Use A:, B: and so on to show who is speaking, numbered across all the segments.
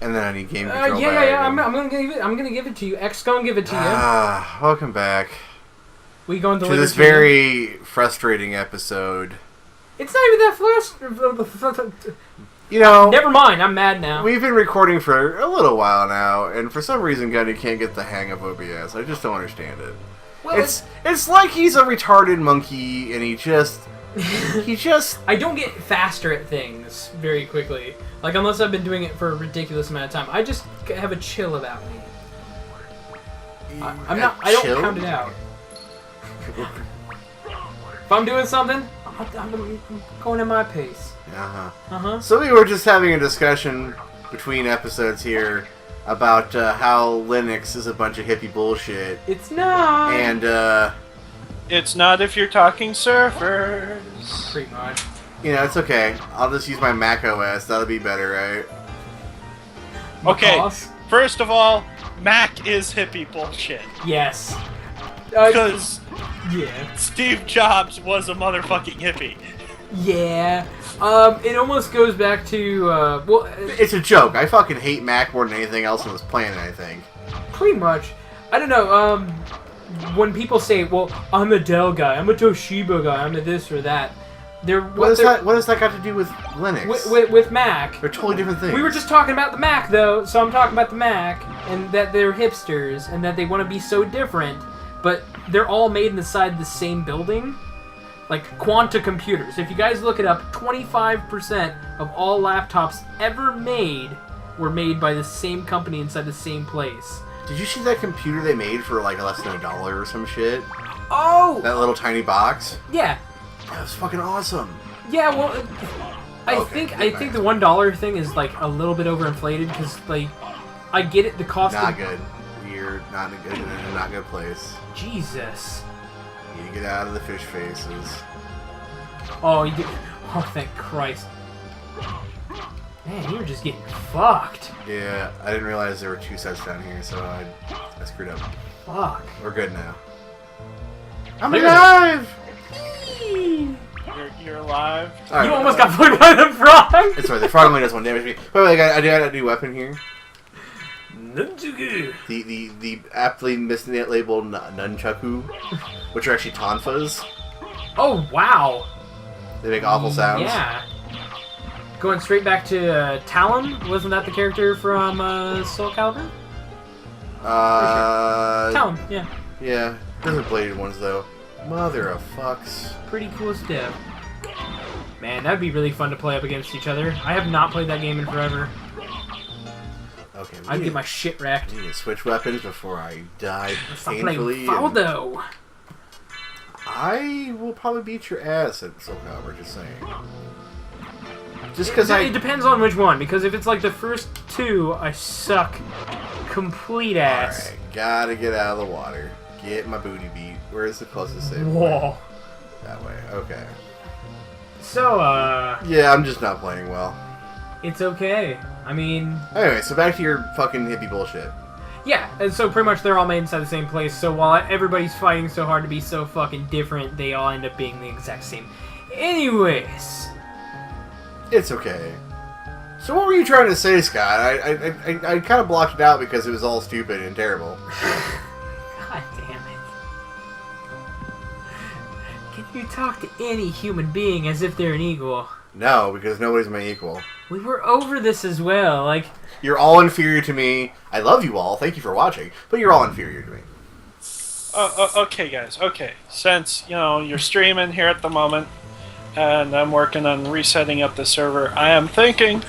A: And then I need game control.
B: Yeah. I'm gonna give it to you. X gonna give it to you.
A: Welcome back.
B: We going
A: to this very frustrating episode.
B: It's not even that frustrating.
A: You know,
B: never mind. I'm mad now.
A: We've been recording for a little while now, and for some reason, Gunny can't get the hang of OBS. I just don't understand it. Well, it's like he's a retarded monkey, and he just. I don't get faster at things very quickly.
B: Like, unless I've been doing it for a ridiculous amount of time. I just have a chill about me. I don't count it out. If I'm doing something, I'm going at my pace. So we were just having a discussion between episodes here about how Linux is a bunch of hippie bullshit. It's not. And,
C: it's not if you're talking servers.
B: Pretty much.
A: You know, it's okay. I'll just use my Mac OS. That'll be better, right?
C: Okay, first of all, Mac is hippie bullshit.
B: Yes.
C: Because
B: yeah,
C: Steve Jobs was a motherfucking hippie.
B: Yeah. It almost goes back to, well...
A: It's a joke. I fucking hate Mac more than anything else on this planet, I think.
B: Pretty much. I don't know, when people say, well, I'm a Dell guy, I'm a Toshiba guy, I'm a this or that,
A: what does that got to do with Linux?
B: With Mac.
A: They're totally different things.
B: We were just talking about the Mac, though, so I'm talking about the Mac, and that they're hipsters, and that they want to be so different, but they're all made inside the same building. Like, Quanta computers. If you guys look it up, 25% of all laptops ever made were made by the same company inside the same place.
A: Did you see that computer they made for, like, less than $1 or some shit?
B: Oh!
A: That little tiny box?
B: Yeah.
A: That was fucking awesome.
B: Yeah, well, I think the $1 thing is like a little bit overinflated because like I get it, the cost.
A: Not good. You're not in a not good place.
B: Jesus.
A: You need to get out of the fish faces.
B: Oh, you did. Oh, thank Christ. Man, you were just getting fucked.
A: Yeah, I didn't realize there were 2 sets down here, so I screwed up.
B: Fuck.
A: We're good now. I'm alive!
C: You're alive.
B: Right, you almost got put by the frog.
A: It's right. The frog only does 1 damage to me. Wait, I got a new weapon here.
B: Nunchaku.
A: The aptly labeled Nunchaku, which are actually tonfas.
B: Oh wow.
A: They make awful sounds.
B: Yeah. Going straight back to Talon, wasn't that the character from Soul Calibur?
A: Sure.
B: Talon, yeah.
A: Yeah, those are bladed ones though. Mother of fucks.
B: Pretty cool stuff. Man, that'd be really fun to play up against each other. I have not played that game in forever.
A: Okay,
B: I'd get my shit wrecked.
A: I need to switch weapons before I die
B: Stop
A: painfully.
B: playing Faldo.
A: I will probably beat your ass at Soul Calibur, just saying. Just because
B: It depends on which one, because if it's like the first 2, I suck complete ass.
A: Alright, gotta get out of the water. Get my booty beat. Where is the closest save?
B: Whoa.
A: That way, okay.
B: So,
A: yeah, I'm just not playing well.
B: It's okay. I mean...
A: Anyway, so back to your fucking hippie bullshit.
B: Yeah, and so pretty much they're all made inside the same place, so while everybody's fighting so hard to be so fucking different, they all end up being the exact same. Anyways.
A: It's okay. So what were you trying to say, Scott? I kind of blocked it out because it was all stupid and terrible.
B: God damn it. Can you talk to any human being as if they're an equal?
A: No, because nobody's my equal.
B: We were over this as well, like...
A: You're all inferior to me. I love you all. Thank you for watching. But you're all inferior to me.
C: Okay, guys. Okay. Since, you know, you're streaming here at the moment, and I'm working on resetting up the server, I am thinking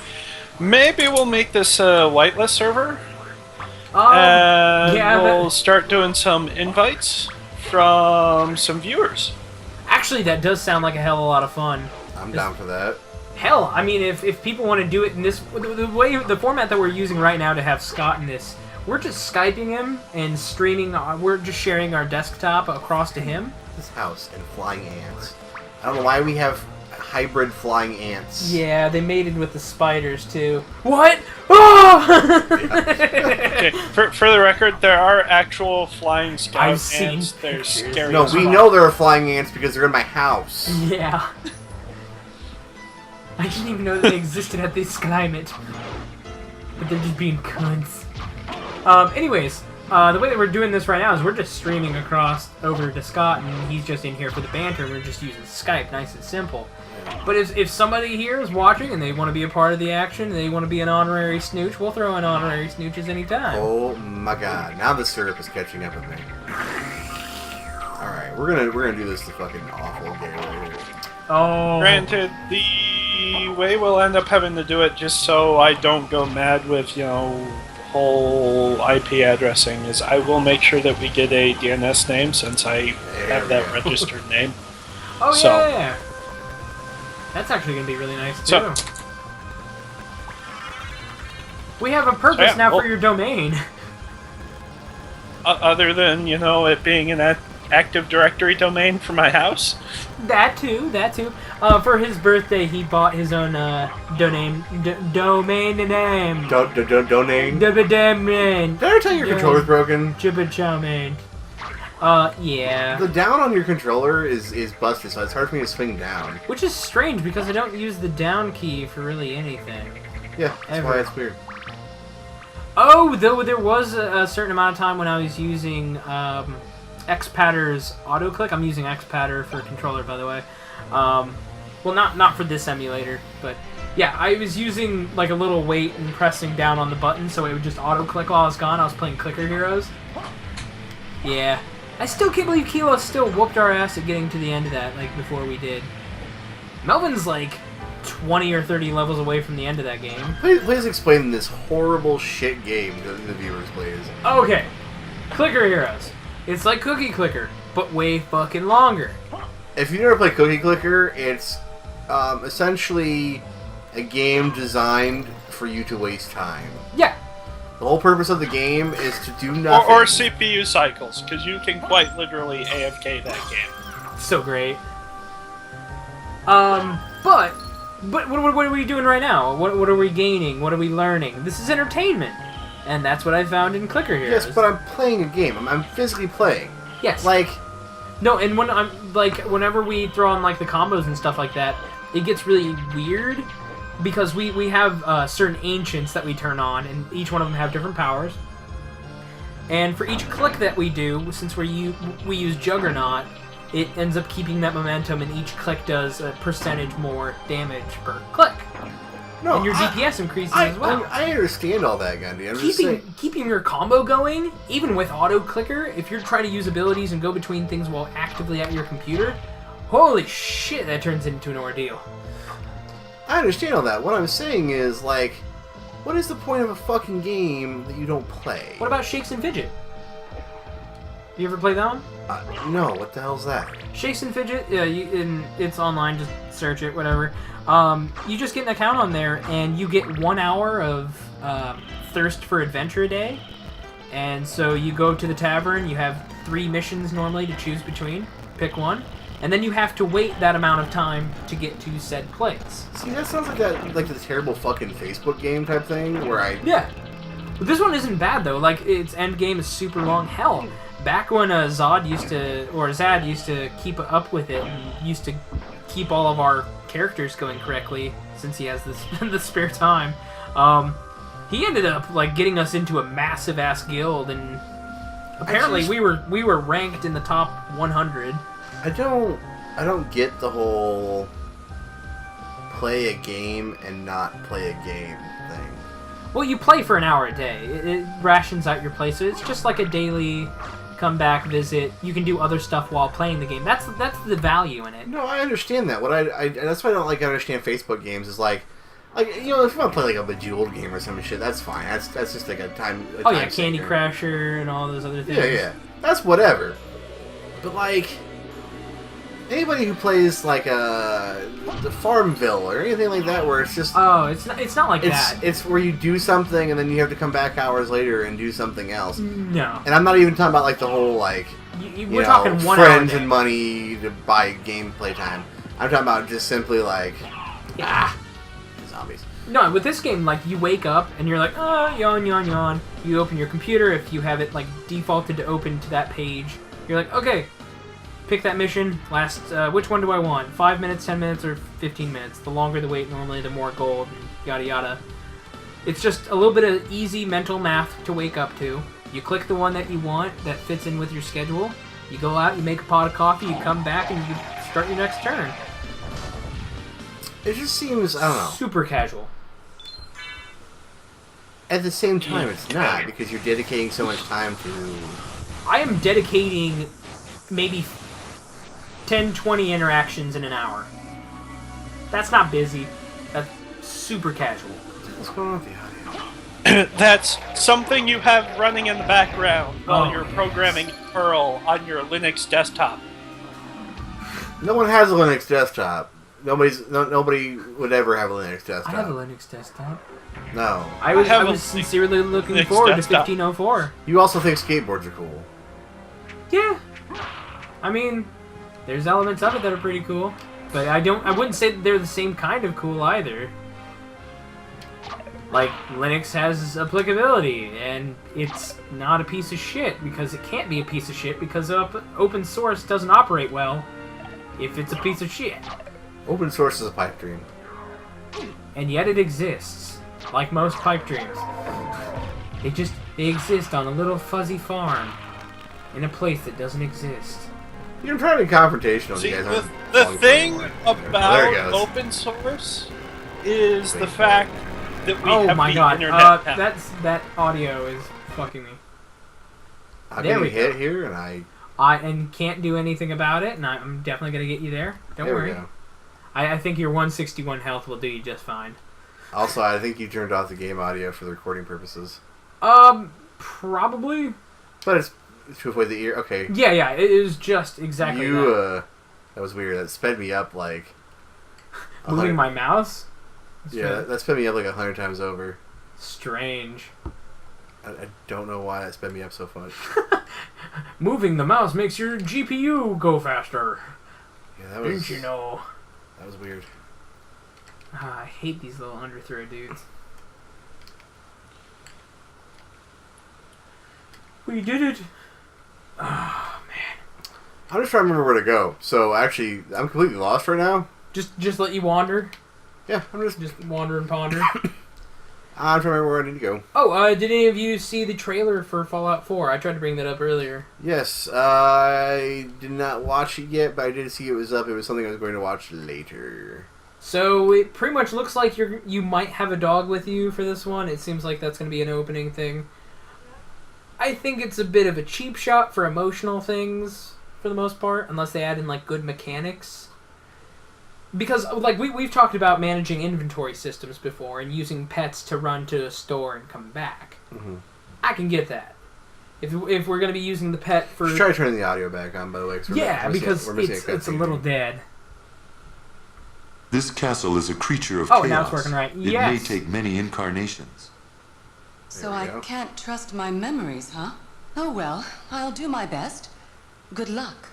C: maybe we'll make this a whitelist server. And
B: yeah,
C: we'll start doing some invites from some viewers.
B: Actually, that does sound like a hell of a lot of fun.
A: I'm down for that.
B: Hell, I mean, if people want to do it in this... The format that we're using right now to have Scott in this, we're just Skyping him and streaming... We're just sharing our desktop across to him.
A: This house and flying ants. I don't know why we have hybrid flying ants.
B: Yeah, they mated with the spiders, too. What? Oh!
C: Okay, for the record, there are actual flying scout ants. They're scary.
A: No, we know there are flying ants because they're in my house.
B: Yeah. I didn't even know that they existed at this climate. but they're just being cunts. Anyways, the way that we're doing this right now is we're just streaming across over to Scott, and he's just in here for the banter, and we're just using Skype, nice and simple. But if somebody here is watching and they want to be a part of the action, and they want to be an honorary snooch, we'll throw in honorary snooches anytime.
A: Oh my god! Now the syrup is catching up with me. All right, we're gonna do this the fucking awful game right here.
B: Oh.
C: Granted, the way we'll end up having to do it, just so I don't go mad with whole IP addressing, is I will make sure that we get a DNS name since I have that registered name.
B: Oh
C: So-
B: yeah. That's actually going to be really nice, too. We have a purpose now for your domain.
C: Other than, it being an Active Directory domain for my house?
B: That too. For his birthday, he bought his own domain name.
A: Domain.
B: Domain.
A: Did I tell you your controller's broken?
B: Jibba chow mein. Yeah.
A: The down on your controller is busted, so it's hard for me to swing down.
B: Which is strange because I don't use the down key for really anything.
A: Yeah, that's why it's weird.
B: Oh, though there was a certain amount of time when I was using X-Patter's auto-click. I'm using X-Patter for controller, by the way. Well, not for this emulator, but yeah, I was using like a little weight and pressing down on the button so it would just auto-click while I was gone. I was playing Clicker Heroes. Yeah. I still can't believe Kilo still whooped our ass at getting to the end of that, like, before we did. Melvin's, like, 20 or 30 levels away from the end of that game.
A: Please explain this horrible shit game to the viewers, please.
B: Okay. Clicker Heroes. It's like Cookie Clicker, but way fucking longer.
A: If you've never played Cookie Clicker, it's essentially a game designed for you to waste time.
B: Yeah.
A: The whole purpose of the game is to do nothing.
C: Or CPU cycles, because you can quite literally AFK that game.
B: So great. But what are we doing right now? What are we gaining? What are we learning? This is entertainment. And that's what I found in Clicker Heroes.
A: Yes, but I'm playing a game. I'm physically playing.
B: Yes.
A: Like...
B: No, and when whenever we throw on, like, the combos and stuff like that, it gets really weird. Because we have certain ancients that we turn on, and each one of them have different powers. And for each click that we do, since we use Juggernaut, it ends up keeping that momentum, and each click does a percentage more damage per click.
A: No,
B: and your DPS increases as well.
A: I understand all that, Gundy. I'm just saying.
B: Keeping your combo going, even with auto clicker, if you're trying to use abilities and go between things while actively at your computer, holy shit, that turns into an ordeal.
A: I understand all that. What I'm saying is, like, what is the point of a fucking game that you don't play?
B: What about Shakes and Fidget? You ever play that one?
A: No, what the hell's that?
B: Shakes and Fidget, yeah, it's online, just search it, whatever. You just get an account on there, and you get 1 hour of Thirst for Adventure a day. And so you go to the tavern, you have 3 missions normally to choose between. Pick one. And then you have to wait that amount of time to get to said place.
A: See, that sounds like the terrible fucking Facebook game type thing where I...
B: Yeah. But this one isn't bad, though. Like, its end game is super long. Hell, back when Zad used to keep up with it and used to keep all of our characters going correctly, since he has the spare time, he ended up, like, getting us into a massive-ass guild, and apparently we were ranked in the top 100.
A: I don't get the whole play a game and not play a game thing.
B: Well, you play for an hour a day. It rations out your play, so it's just like a daily come back, visit. You can do other stuff while playing the game. That's the value in it.
A: No, I understand that. What I that's why I don't understand Facebook games is like if you want to play like a Bejeweled game or some shit, that's fine. That's just like a time.
B: Oh yeah, Candy Crasher and all those other things.
A: Yeah, that's whatever. But like. Anybody who plays like the Farmville or anything like that, where it's just
B: it's not like that.
A: It's where you do something and then you have to come back hours later and do something else.
B: No,
A: and I'm not even talking about like the whole like
B: we're talking 1
A: friends
B: hour
A: and money to buy gameplay time. I'm talking about just simply like zombies.
B: No, with this game, like you wake up and you're like yawn yawn yawn. You open your computer if you have it like defaulted to open to that page. You're like okay. Pick that mission, which one do I want? 5 minutes, 10 minutes, or 15 minutes? The longer the wait, normally the more gold, yada yada. It's just a little bit of easy mental math to wake up to. You click the one that you want that fits in with your schedule. You go out, you make a pot of coffee, you come back, and you start your next turn.
A: It just seems, I don't know.
B: Super casual.
A: At the same time, it's not, because you're dedicating so much time to...
B: I am dedicating maybe 10, 20 interactions in an hour. That's not busy. That's super casual.
A: What's going on with the audio?
C: That's something you have running in the background while
B: Oh,
C: you're programming Perl on your Linux desktop.
A: No one has a Linux desktop. Nobody would ever have a Linux desktop.
B: I have a Linux desktop.
A: No.
B: I was sincerely looking
C: Linux
B: forward
C: desktop.
B: to 1504.
A: You also think skateboards are cool.
B: Yeah. I mean, there's elements of it that are pretty cool, but I wouldn't say that they're the same kind of cool either. Like, Linux has applicability, and it's not a piece of shit, because it can't be a piece of shit, because open source doesn't operate well if it's a piece of shit.
A: Open source is a pipe dream.
B: And yet it exists, like most pipe dreams. They exist on a little fuzzy farm, in a place that doesn't exist.
A: You're trying to be confrontational.
C: See,
A: you guys aren't
C: the
A: falling
C: thing
A: for it.
C: about
A: There it goes.
C: open source is the fact that we
B: Oh
C: have
B: my
C: the
B: god,
C: internet now.
B: that audio is fucking me.
A: I'm
B: There we
A: getting hit
B: go.
A: here, and I
B: And can't do anything about it, and I'm definitely gonna get you there. Don't
A: there
B: worry.
A: we go.
B: I think your 161 health will do you just fine.
A: Also, I think you turned off the game audio for the recording purposes.
B: Probably.
A: But it's to avoid the ear. Okay.
B: Yeah, it is just exactly that.
A: That was weird. That sped me up like...
B: Moving my mouse? That's
A: Yeah,
B: really
A: that sped me up like 100 times over.
B: strange.
A: I don't know why that sped me up so much.
B: Moving the mouse makes your GPU go faster.
A: Yeah, that was...
B: Didn't you know?
A: That was weird.
B: I hate these little underthrow dudes. We did it! Oh, man.
A: I'm just trying to remember where to go. So, actually, I'm completely lost right now.
B: Just let you wander?
A: Yeah, I'm just
B: wander and ponder?
A: I'm trying to remember where I need to go.
B: Oh, did any of you see the trailer for Fallout 4? I tried to bring that up earlier.
A: Yes, I did not watch it yet, but I did see it was up. It was something I was going to watch later.
B: So it pretty much looks like you might have a dog with you for this one. It seems like that's going to be an opening thing. I think it's a bit of a cheap shot for emotional things for the most part, unless they add in like good mechanics. Because like we've talked about managing inventory systems before and using pets to run to a store and come back.
A: Mm-hmm.
B: I can get that. If we're going to be using the pet for...
A: Just try turning the audio back on, by the way.
B: Because
A: we're missing
B: it's a little dead.
D: This castle is a creature of
B: Oh,
D: chaos.
B: now it's working right.
D: It
B: Yes.
D: may take many incarnations.
E: So
A: There we
E: I
A: go.
E: can't trust my memories, huh? Oh well, I'll do my best. Good luck.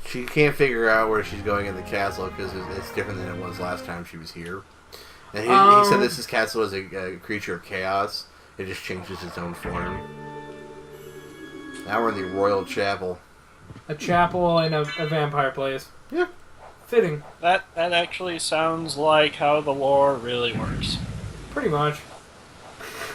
A: She can't figure out where she's going in the castle because it's different than it was last time she was here. And he said this castle is a creature of chaos. It just changes its own form. Now we're in the Royal Chapel.
B: A chapel and a vampire place.
A: Yeah.
B: Fitting.
C: That actually sounds like how the lore really works.
B: Pretty much.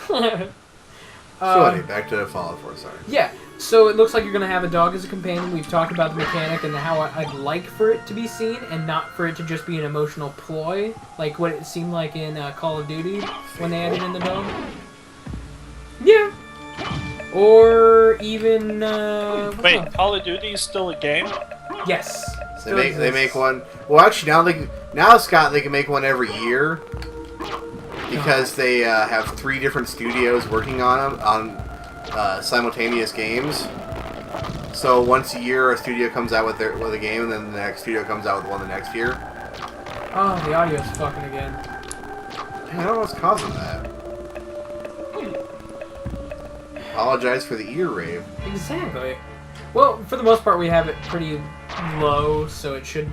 A: So anyway, back to Fallout 4, sorry.
B: Yeah, so it looks like you're going to have a dog as a companion. We've talked about the mechanic and how I'd like for it to be seen and not for it to just be an emotional ploy, like what it seemed like in Call of Duty when they added in the dog. Yeah. Or even...
C: Wait, Call of Duty is still a game?
B: Yes.
A: They make one... Well, actually, now Scott, they can make one every year. Because they have 3 different studios working on them, on simultaneous games. So once a year, a studio comes out with a game, and then the next studio comes out with one the next year.
B: Oh, the audio's fucking again.
A: I don't know what's causing that. Apologize for the ear rave.
B: Exactly. Well, for the most part, we have it pretty low, so it should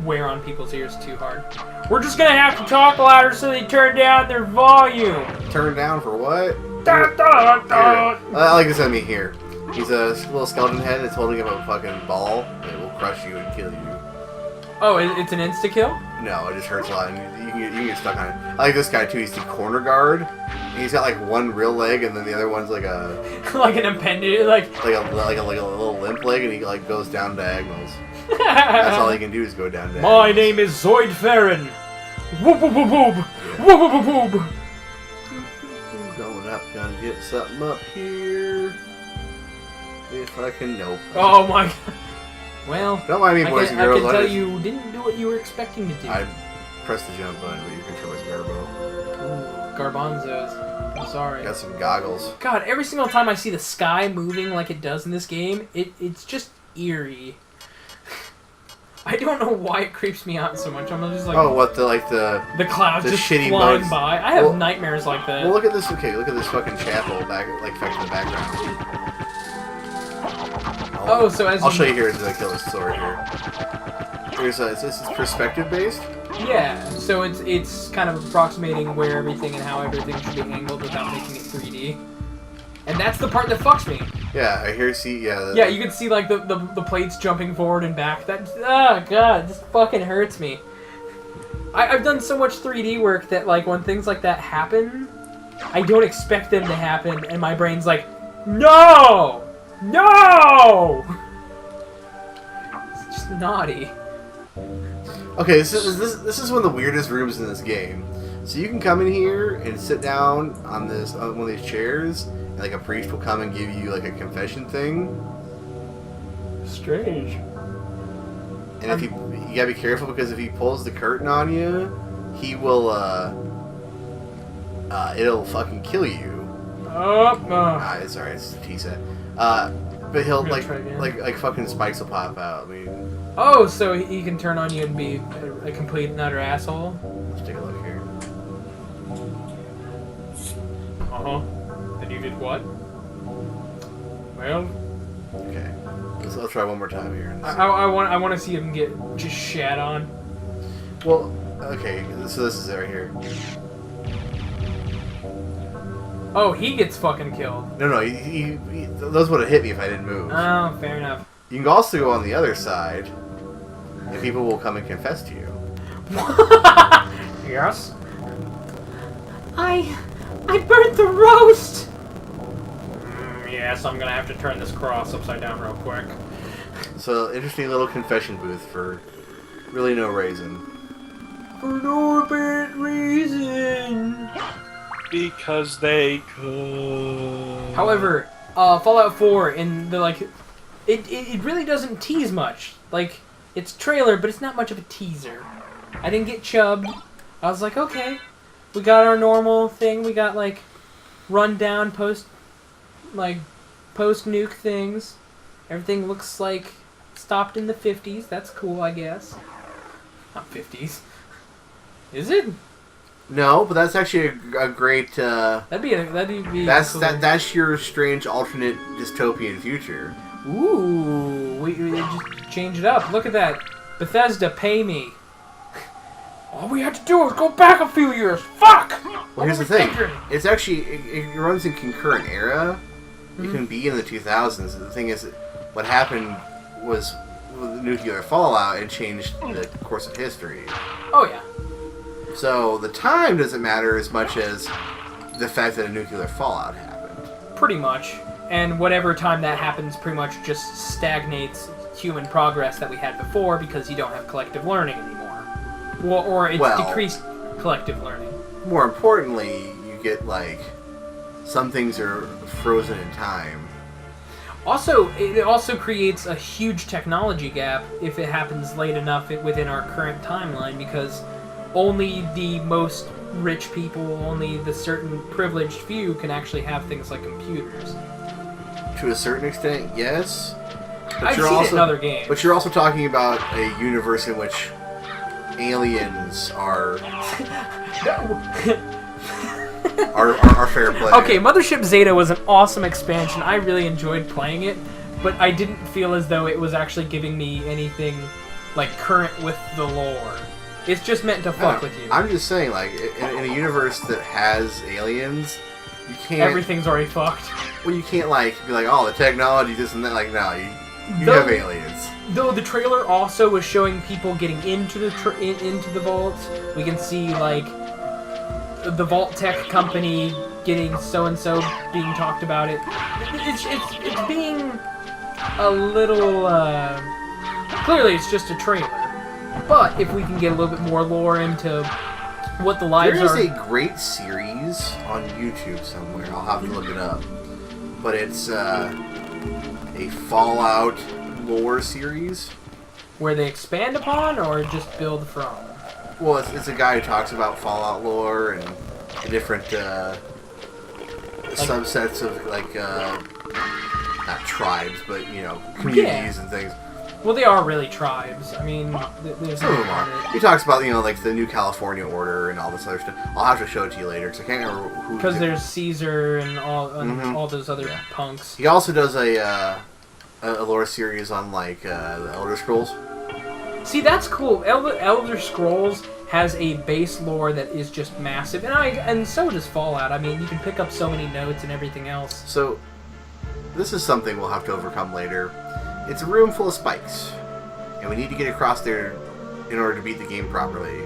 B: wear on people's ears too hard. We're just gonna have to talk louder so they turn down their volume.
A: Turn down for what?
B: Da, da, da.
A: I like this enemy here. He's a little skeleton head and it's holding up a fucking ball. It will crush you and kill you.
B: Oh, it's an insta-kill?
A: No, it just hurts a lot, and you can get stuck on it. I like this guy too. He's the corner guard. And he's got like one real leg, and then the other one's like a
B: like an appendage, like
A: a little limp leg, and he like goes down diagonals. That's all he can do is go down diagonals.
B: My name is Zoid Farron. Whoop whoop whoop whoop. Whoop whoop whoop whoop.
A: Going up, gonna get something up here. If I can, nope.
B: Oh my god. Well,
A: don't mind me, boys and girls.
B: I can tell you didn't do what you were expecting to do.
A: I pressed the jump button, but your controller's garbo.
B: Ooh, garbanzos. I'm sorry.
A: Got some goggles.
B: God, every single time I see the sky moving like it does in this game, it's just eerie. I don't know why it creeps me out so much. I'm just like,
A: oh, what the
B: clouds
A: the
B: just
A: shitty
B: flying
A: bugs.
B: by. I have nightmares like that.
A: Well, look at this. Okay, look at this fucking chapel back, like back in the background.
B: Oh, so as
A: I'll show you here as I kill this sword here. Here's this is perspective based.
B: Yeah, so it's kind of approximating where everything and how everything should be angled without making it 3D. And that's the part that fucks me.
A: Yeah, I hear. See, yeah.
B: Yeah, you can see like the plates jumping forward and back. That god, this fucking hurts me. I've done so much 3D work that like when things like that happen, I don't expect them to happen, and my brain's like, no, no. It's just naughty.
A: Okay, this is one of the weirdest rooms in this game. So you can come in here and sit down on one of these chairs, and like a priest will come and give you like a confession thing.
B: Strange.
A: And if you gotta be careful because if he pulls the curtain on you, he will it'll fucking kill you. It's alright, it's a T-set. But he'll like fucking spikes will pop out. I mean.
B: Oh, so he can turn on you and be a complete and utter asshole?
A: Let's take a look here.
B: And you did what? Well...
A: Okay. Let's try one more time here.
B: I want to see him get just shat on.
A: Well, okay, so this is it right here.
B: Oh, he gets fucking killed.
A: No, those would have hit me if I didn't move.
B: Oh, fair enough.
A: You can also go on the other side, and people will come and confess to you.
B: Yes? I burnt the roast! Yes, I'm gonna have to turn this cross upside down real quick.
A: So, interesting little confession booth for really no reason.
B: For no apparent reason!
C: Because they could.
B: However, Fallout 4 in the it really doesn't tease much. Like, it's trailer, but it's not much of a teaser. I didn't get chubbed. I was like, okay, we got our normal thing. We got like rundown post-nuke things. Everything looks like stopped in the 50s. That's cool, I guess. Not 50s. Is it?
A: No, but that's actually a great.
B: That'd be.
A: That's
B: cool.
A: that's your strange alternate dystopian future.
B: Ooh, we just change it up. Look at that. Bethesda, pay me. All we had to do was go back a few years. Fuck!
A: Well, here's the thing. It's actually, it runs in concurrent era. It can be in the 2000s. The thing is, what happened was with the nuclear fallout, it changed the course of history.
B: Oh, yeah.
A: So the time doesn't matter as much as the fact that a nuclear fallout happened.
B: Pretty much. And whatever time that happens pretty much just stagnates human progress that we had before because you don't have collective learning anymore. Or it's decreased collective learning.
A: More importantly, you get, like, some things are frozen in time.
B: Also, it also creates a huge technology gap if it happens late enough within our current timeline because only the most rich people, only the certain privileged few can actually have things like computers.
A: To a certain extent, yes. But
B: I've seen it in other games.
A: But you're also talking about a universe in which aliens are fair play.
B: Okay, Mothership Zeta was an awesome expansion. I really enjoyed playing it, but I didn't feel as though it was actually giving me anything like current with the lore. It's just meant to fuck with you.
A: I'm just saying, like, in a universe that has aliens, you can't...
B: Everything's already fucked.
A: Well, you can't, like, be like, oh, the technology, this and that. Like, no, you have aliens.
B: Though the trailer also was showing people getting into the into the vaults, we can see like the Vault Tech company getting so and so being talked about. It's being a little clearly it's just a trailer, but if we can get a little bit more lore into what the lives are.
A: There is a great series on YouTube somewhere. I'll have to look it up, but it's a Fallout lore series
B: where they expand upon or just build from.
A: Well, it's a guy who talks about Fallout lore and the different subsets of, like, not tribes, but, you know, communities and things.
B: Well, they are really tribes. I mean, there's
A: some of them are. He talks about, you know, like, the New California Order and all this other stuff. I'll have to show it to you later, because I can't remember who...
B: Because there's Caesar and all those other punks.
A: He also does a lore series on, like, the Elder Scrolls.
B: See, that's cool. Elder Scrolls has a base lore that is just massive, and so does Fallout. I mean, you can pick up so many notes and everything else.
A: So, this is something we'll have to overcome later. It's a room full of spikes, and we need to get across there in order to beat the game properly.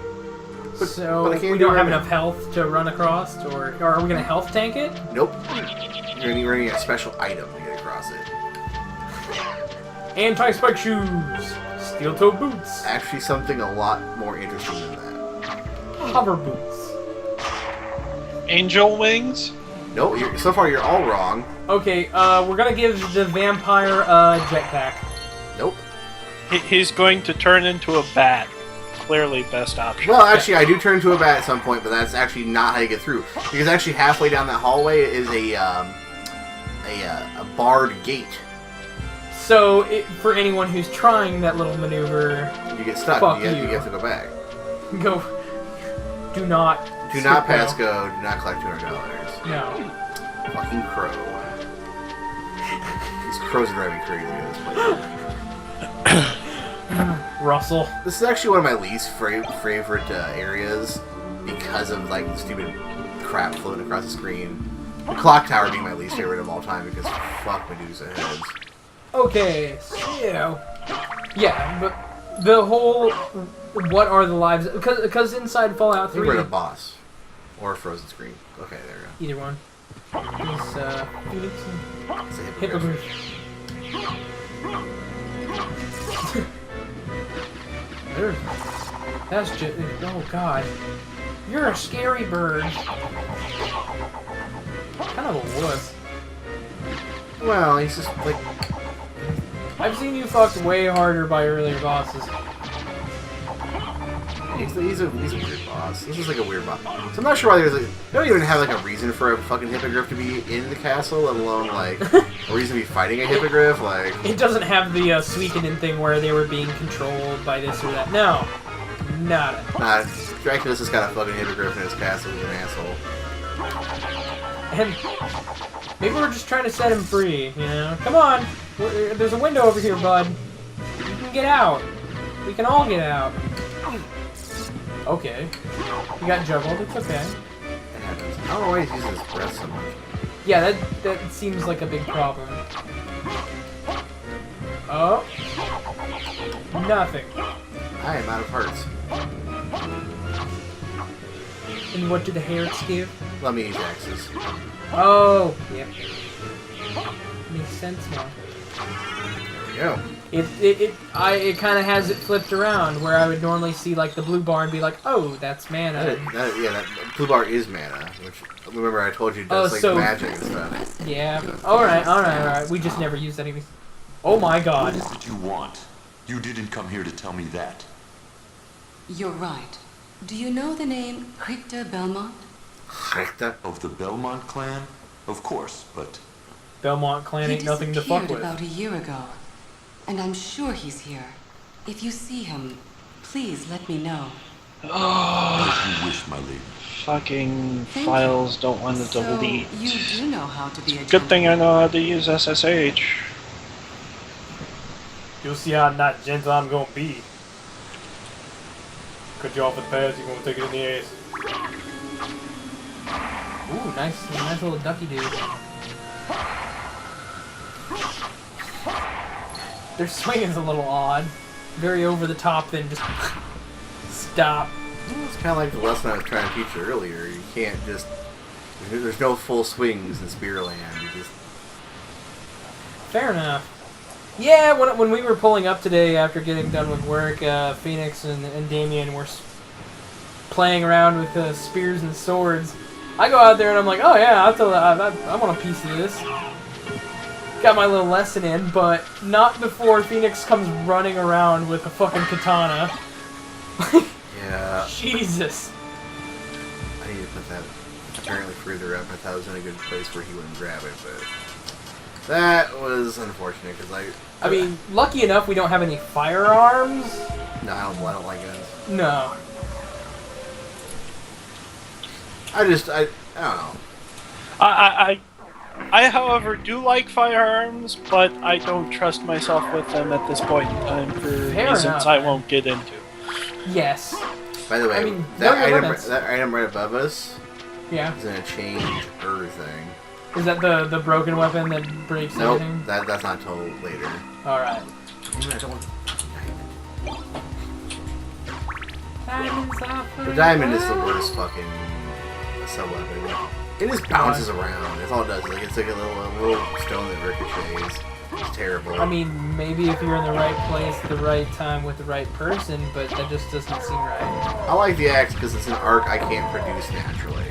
A: But
B: we don't have enough health to run across, or are we going to health tank it?
A: Nope. You're going to need a special item to get across it.
B: Anti-spike shoes! Steel-toe boots!
A: Actually, something a lot more interesting than that.
B: Hover boots.
C: Angel wings?
A: Nope, so far you're all wrong.
B: Okay, we're gonna give the vampire a jetpack.
A: Nope.
C: He's going to turn into a bat. Clearly best option.
A: Well, actually, I do turn into a bat at some point, but that's actually not how you get through. Because actually halfway down that hallway is a barred gate.
B: So, for anyone who's trying that little maneuver...
A: You get stuck. You have to go back.
B: Go... Do not
A: pass go. Do not collect $200.
B: No.
A: Fucking crow. These crows drive me crazy at this place.
B: Russell.
A: This is actually one of my least favorite areas because of, like, the stupid crap floating across the screen. The clock tower being my least favorite of all time because fuck Medusa heads.
B: Okay, so... Yeah, but the whole... What are the lives... Because inside Fallout 3...
A: We're at a boss. Or a frozen screen. Okay, there we
B: Either
A: go.
B: one. It's Phoenix and...
A: It's a
B: Hippogriff. That's just... Oh, God. You're a scary bird. Kind of a wuss.
A: Well, he's just, like...
B: I've seen you fucked way harder by earlier bosses.
A: He's a weird boss. This is like a weird boss. So I'm not sure why there's they don't even have like a reason for a fucking hippogriff to be in the castle, let alone like a reason to be fighting a hippogriff. Like
B: it doesn't have the Suikoden thing where they were being controlled by this or that. No, nada.
A: Nah, Dracula's just got a fucking hippogriff in his castle. He's an asshole.
B: And maybe we're just trying to set him free. You know, come on. There's a window over here, bud. You can get out. We can all get out. Okay. You got juggled, it's okay.
A: It happens. I don't know why he's using his breath so much.
B: Yeah, that seems like a big problem. Oh. Nothing.
A: I am out of hearts.
B: And what do the Herrics give?
A: Let me use axes.
B: Oh, yep. Makes sense now.
A: There we go.
B: It kind of has it flipped around, where I would normally see like the blue bar and be like, oh, that's mana.
A: That blue bar is mana, which remember I told you does magic and stuff.
B: Yeah. All right. We just never use any. Oh my God.
D: What is it you want? You didn't come here to tell me that.
E: You're right. Do you know the name Richter Belmont?
A: Richter?
D: Of the Belmont clan? Of course, but...
B: Belmont clan ain't nothing to fuck with.
E: He disappeared about a year ago. And I'm sure he's here. If you see him, please let me know.
C: Oh,
D: As you wish, my lady.
C: Fucking files don't want to delete.
E: So you do know how to be a
C: Good thing I know how to use SSH.
B: You'll see how not gentle I'm gonna be. Cut you off at the pass, you're gonna take it in the ass. Ooh, nice little ducky dude. Their swing is a little odd. Very over the top, then just stop.
A: Well, it's kind of like the lesson I was trying to teach you earlier. You can't just... There's no full swings in Spearland. You just...
B: Fair enough. Yeah, when we were pulling up today after getting done with work, Phoenix and Damien were playing around with spears and swords. I go out there and I'm like, oh yeah, I want a piece of this. Got my little lesson in, but not before Phoenix comes running around with a fucking katana.
A: Yeah.
B: Jesus.
A: I need to put that apparently further up. I thought it was in a good place where he wouldn't grab it, but... That was unfortunate, because
B: I mean, lucky enough we don't have any firearms.
A: No, I don't like guns.
B: No.
A: I don't know.
C: I, however, do like firearms, but I don't trust myself with them at this point in time for reasons
B: enough,
C: I
B: man.
C: won't get into.
B: Yes.
A: By the way,
B: I mean,
A: that
B: know your limits.
A: item right above us
B: Yeah.
A: is gonna change everything.
B: Is that the broken weapon that breaks
A: Nope,
B: everything?
A: that's not until later.
B: Alright.
A: I don't want...
B: Diamonds are
A: The diamond is the worst fucking sub-weapon. It just bounces around. That's all it does. It's like a little stone that ricochets. It's terrible.
B: I mean, maybe if you're in the right place at the right time with the right person, but that just doesn't seem right.
A: I like the axe because it's an arc I can't produce naturally.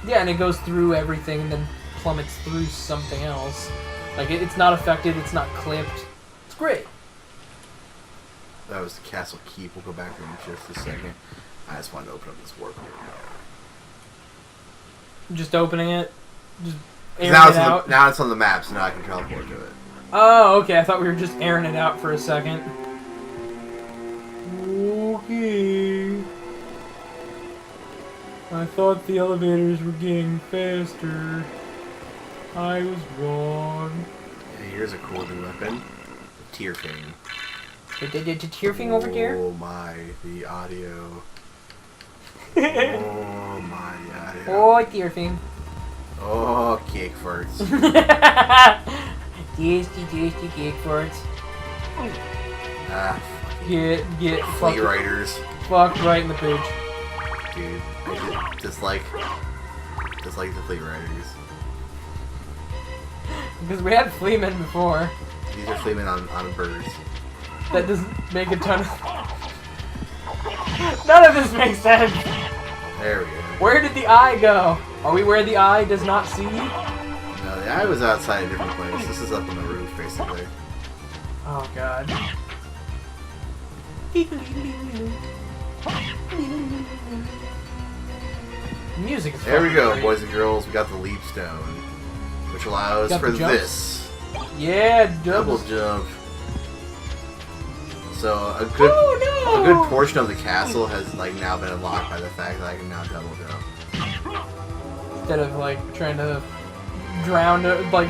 B: Yeah, and it goes through everything and then plummets through something else. Like, it's not affected, it's not clipped. It's great.
A: That was the castle keep. We'll go back there in just a second. I just wanted to open up this warp.
B: Just opening it? Just airing
A: Now
B: it out?
A: now it's on the map, so now I can teleport to it.
B: Oh, okay. I thought we were just airing it out for a second. Okay. I thought the elevators were getting faster. I was wrong.
A: Yeah, here's a cool new weapon. The tear thing.
B: The tear thing over there?
A: Oh my, the audio. Oh my, the audio.
B: Oh, tear thing.
A: Oh, cake farts.
B: Tasty cake farts.
A: Ah,
B: Get
A: flea
B: fucked,
A: riders.
B: fucked right in the pooch.
A: Dude, I dislike the flea riders.
B: Because we had fleamen before.
A: These are fleamen on birds.
B: That doesn't make a ton of... None of this makes sense.
A: There we go.
B: Where did the eye go? Are we where the eye does not see?
A: No, the eye was outside a different place. This is up on the roof, basically.
B: Oh, God. Music is
A: There we
B: fucking
A: go,
B: great.
A: boys and girls. We got the leap stone, which allows
B: Got
A: for
B: the jumps?
A: this
B: Yeah,
A: double
B: double.
A: jump. So a good
B: Oh,
A: a
B: no!
A: good portion of the castle has now been unlocked by the fact that I can now double jump.
B: Instead of, trying to drown,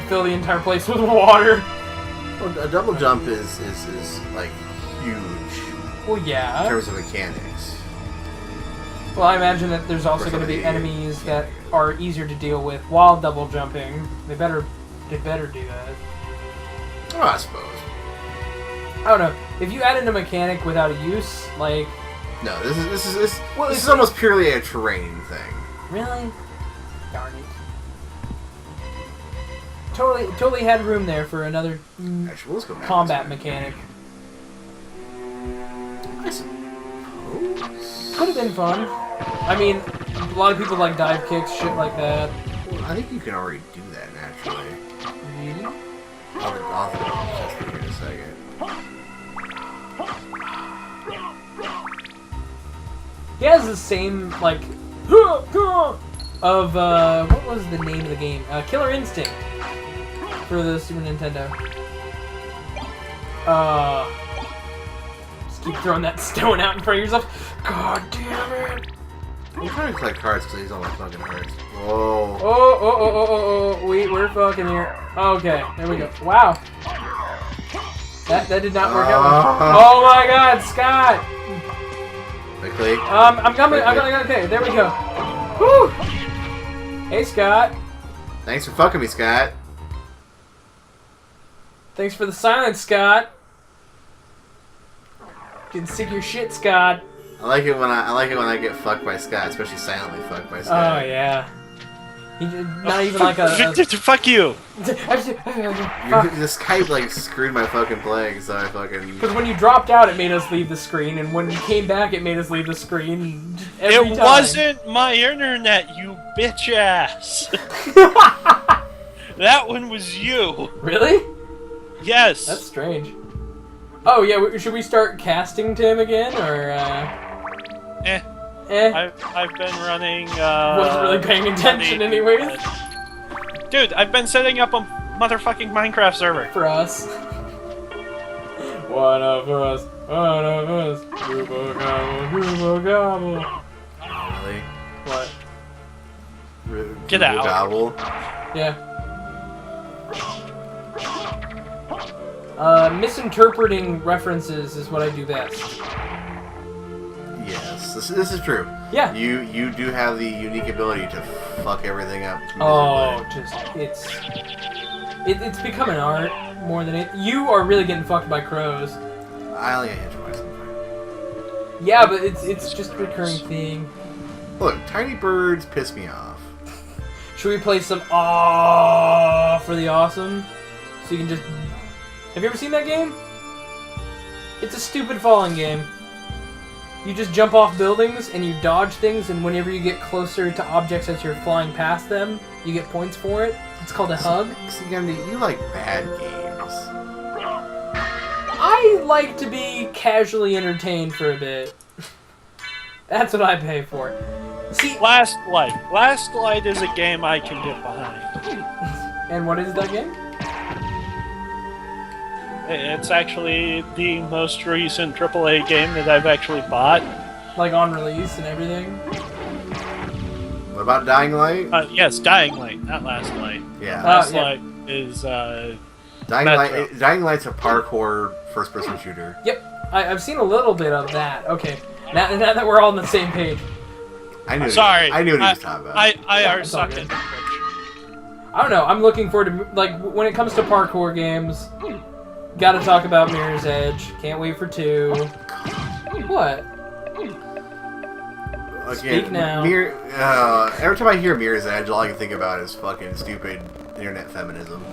B: fill the entire place with water.
A: Well, a double jump is huge
B: Well,
A: in
B: yeah.
A: terms of mechanics.
B: Well, I imagine that there's also going to be enemies that are easier to deal with while double jumping. They better do that.
A: Oh, I suppose.
B: I don't know. If you add in a mechanic without a use,
A: No, this is almost purely a terrain thing.
B: really? Darn it. Totally had room there for another
A: Actually, let's go back
B: combat
A: this way.
B: mechanic.
A: I suppose.
B: Could have been fun. I mean, a lot of people like dive kicks, shit like that.
A: Well, I think you can already do that naturally.
B: Really?
A: I'll have to test it here in a second.
B: He has the same, of, what was the name of the game? Killer Instinct. For the Super Nintendo. Just keep throwing that stone out in front of yourself. God damn it!
A: I'm trying to collect cards because he's on my fucking hearts. Whoa.
B: Oh, we're fucking here. Okay, there we go. Wow. That did not work out. Oh my God, Scott!
A: Quickly.
B: I'm coming. Okay, there we go. Woo! Hey, Scott.
A: Thanks for fucking me, Scott.
B: Thanks for the silence, Scott. Can sick your shit, Scott.
A: I like it when I get fucked by Scott, especially silently fucked by Scott.
B: Oh yeah. Not even like a.
C: Fuck you.
A: The Skype like screwed my fucking playing, so I fucking.
B: Because when you dropped out, it made us leave the screen, and when you came back, it made us leave the screen. Every time.
C: Wasn't my internet, you bitch ass. That one was you.
B: Really?
C: Yes.
B: That's strange. Oh yeah, should we start casting Tim again, or?
C: Eh. I've been running.
B: Wasn't really paying attention, anyways.
C: Dude, I've been setting up a motherfucking Minecraft server
B: for us. One of us. Gooba gobble.
A: Oh, really?
B: What?
C: Get out.
A: Gobble?
B: Yeah. Misinterpreting references is what I do best.
A: Yes, this is true.
B: Yeah.
A: You do have the unique ability to fuck everything up.
B: Oh, it's become an art more than it. You are really getting fucked by crows.
A: I only get hit twice sometimes.
B: Yeah, but it's just a recurring thing.
A: Look, tiny birds piss me off.
B: Should we play some Aw for the Awesome? So you can just... Have you ever seen that game? It's a stupid falling game. You just jump off buildings and you dodge things, and whenever you get closer to objects as you're flying past them, you get points for it. It's called a hug.
A: See, you like bad games.
B: I like to be casually entertained for a bit. That's what I pay for. See,
C: Last Light. Last Light is a game I can get behind.
B: And what is that game?
C: It's actually the most recent AAA game that I've actually bought.
B: Like on release and everything?
A: What about Dying Light?
C: Yes, Dying Light, not Last Light.
A: Yeah.
C: Last
B: yeah.
C: Light is
A: Dying Light's a parkour first-person shooter.
B: Yep, I've seen a little bit of that. Okay, now that we're all on the same page.
A: I knew.
C: Sorry,
A: I knew what he was talking about.
C: I
B: Yeah,
C: are
B: it's all
C: sucking.
B: good. I don't know. I'm looking forward to, like, when it comes to parkour games. Gotta talk about Mirror's Edge. Can't wait for 2. What?
A: Again,
B: Speak now.
A: Every time I hear Mirror's Edge, all I can think about is fucking stupid internet feminism.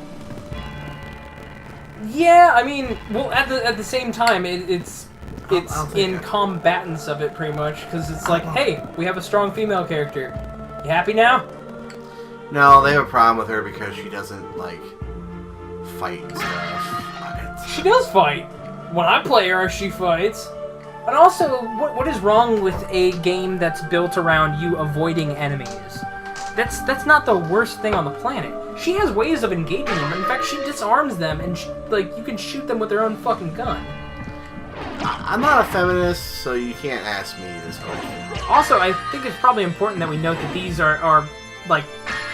B: Yeah, I mean, well, at the same time, it's
A: I'll take
B: in
A: it.
B: combatants of it pretty much, because it's like, hey, we have a strong female character. You happy now?
A: No, they have a problem with her because she doesn't like fight and stuff.
B: She does fight. When I play her, she fights. And also, what is wrong with a game that's built around you avoiding enemies? That's not the worst thing on the planet. She has ways of engaging them. In fact, she disarms them, and you can shoot them with their own fucking gun.
A: I'm not a feminist, so you can't ask me this question.
B: Also, I think it's probably important that we note that these are like,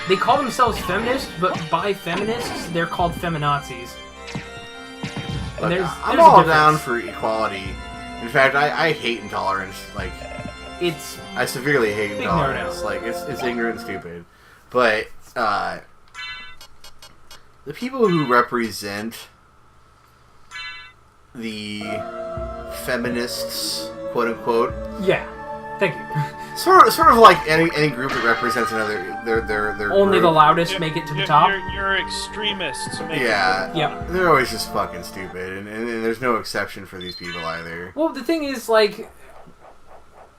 B: they call themselves feminists, but by feminists, they're called feminazis.
A: Look,
B: There's
A: I'm
B: a
A: all
B: difference.
A: down for equality. In fact, I hate intolerance. Like,
B: It's
A: I severely hate intolerance.
B: Ignorant.
A: Like, it's ignorant and stupid. But the people who represent the feminists, quote unquote,
B: yeah. Thank you.
A: sort of like any group that represents another their
B: Only
A: group.
B: the loudest make it to the top.
C: You're extremists.
A: Yeah,
B: Yep.
A: They're always just fucking stupid, and there's no exception for these people either.
B: Well, the thing is, like,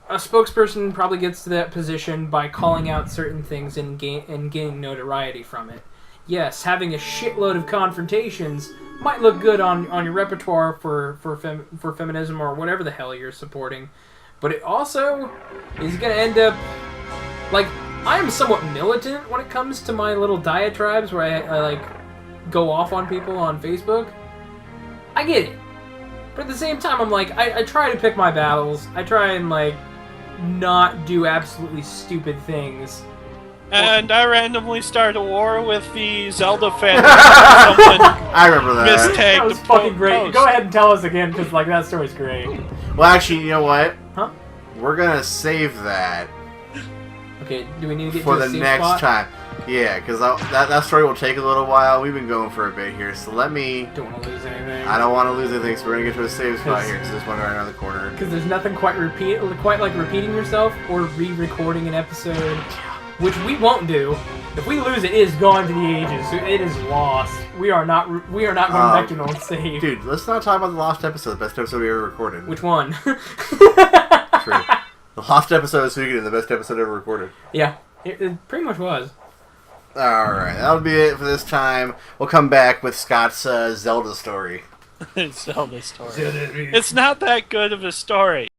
B: a spokesperson probably gets to that position by calling out certain things and gaining notoriety from it. Yes, having a shitload of confrontations might look good on your repertoire for feminism or whatever the hell you're supporting, but it also is going to end up, like, I am somewhat militant when it comes to my little diatribes where I like go off on people on Facebook. I get it. But at the same time, I'm like, I try to pick my battles. I try and, like, not do absolutely stupid things.
C: And I randomly start a war with the Zelda fan. Someone
A: I remember that.
C: mistagged
B: That was
C: the
B: fucking great.
C: post.
B: Go ahead and tell us again, because, like, that story's great.
A: Well, actually, you know what?
B: Huh?
A: We're gonna save that
B: Okay, do we need to get
A: for
B: to a
A: the
B: safe
A: next
B: spot?
A: time. Yeah, because that story will take a little while. We've been going for a bit here, so let me...
B: Don't want to lose anything.
A: I don't want to lose anything, so we're going to get to a save spot here, because there's one right around the corner.
B: Because there's nothing quite like repeating yourself or re-recording an episode, which we won't do. If we lose it, it is gone to the ages. It is lost. We are not going back to an old save.
A: Dude, let's not talk about the lost episode, the best episode we ever recorded.
B: Which one?
A: True. The lost episode of Suikoden, the best episode ever recorded.
B: Yeah, it pretty much was.
A: Alright, that'll be it for this time. We'll come back with Scott's Zelda story.
C: Zelda story. It's not that good of a story.